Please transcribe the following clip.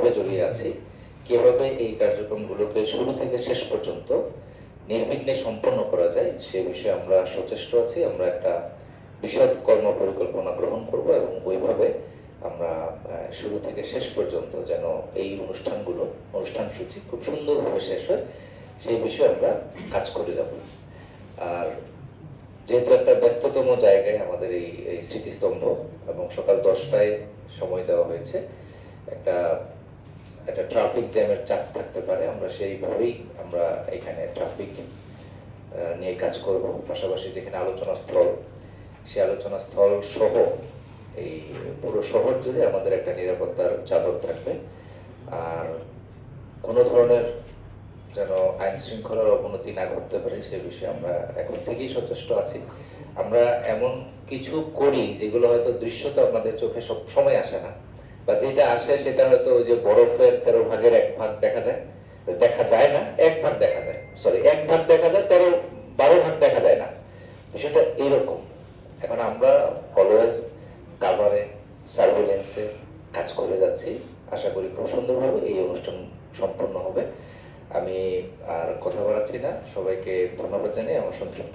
ঘনিষ্ঠভাবে জড়িয়ে আছি। কিভাবে এই কার্যক্রমগুলোকে শুরু থেকে শেষ পর্যন্ত নির্বিঘ্নে সম্পন্ন করা যায় সে বিষয়ে আমরা সচেষ্ট আছি। আমরা একটা বিশদ কর্ম পরিকল্পনা গ্রহণ করব এবং ওইভাবে আমরা শুরু থেকে শেষ পর্যন্ত যেন এই অনুষ্ঠান সূচি খুব সুন্দরভাবে শেষ হয় সেই বিষয়ে আমরা কাজ করে যাব। আর যেহেতু একটা ব্যস্ততম জায়গায় আমাদের এই স্মৃতিস্তম্ভ এবং সকাল 10টায় সময় দেওয়া হয়েছে, একটা একটা ট্রাফিক জ্যামের চাপ থাকতে পারে, আমরা সেইভাবেই আমরা এখানে ট্রাফিক নিয়ে কাজ করব। পাশাপাশি যেখানে আলোচনা স্থল, সেই আলোচনা স্থল সহ এই পুরো শহর জুড়ে আমাদের একটা নিরাপত্তার চাদর থাকবে। আর কোনো ধরনের যেন আইন শৃঙ্খলার অবনতি না ঘটতে পারে সে বিষয়ে আমরা এখন থেকেই সচেষ্ট আছি। আমরা এমন কিছু করি যেগুলো হয়তো দৃশ্যত আপনাদের চোখে সব সময় আসে না, বা যেটা আসে সেটা হয়তো ওই যে বরফের 13 ভাগের 1 ভাগ দেখা যায় না, 1 ভাগ দেখা যায়, 1 ভাগ দেখা যায়, 12 ভাগ দেখা যায় না, বিষয়টা এইরকম। এখন আমরা অলওয়েজ কাভারে, সার্ভেলেন্সে কাজ করে যাচ্ছি। আশা করি খুব সুন্দরভাবে এই অনুষ্ঠান সম্পন্ন হবে। আমি আর কথা বাড়াচ্ছি না, সবাইকে ধন্যবাদ জানিয়ে আমার সংক্ষিপ্ত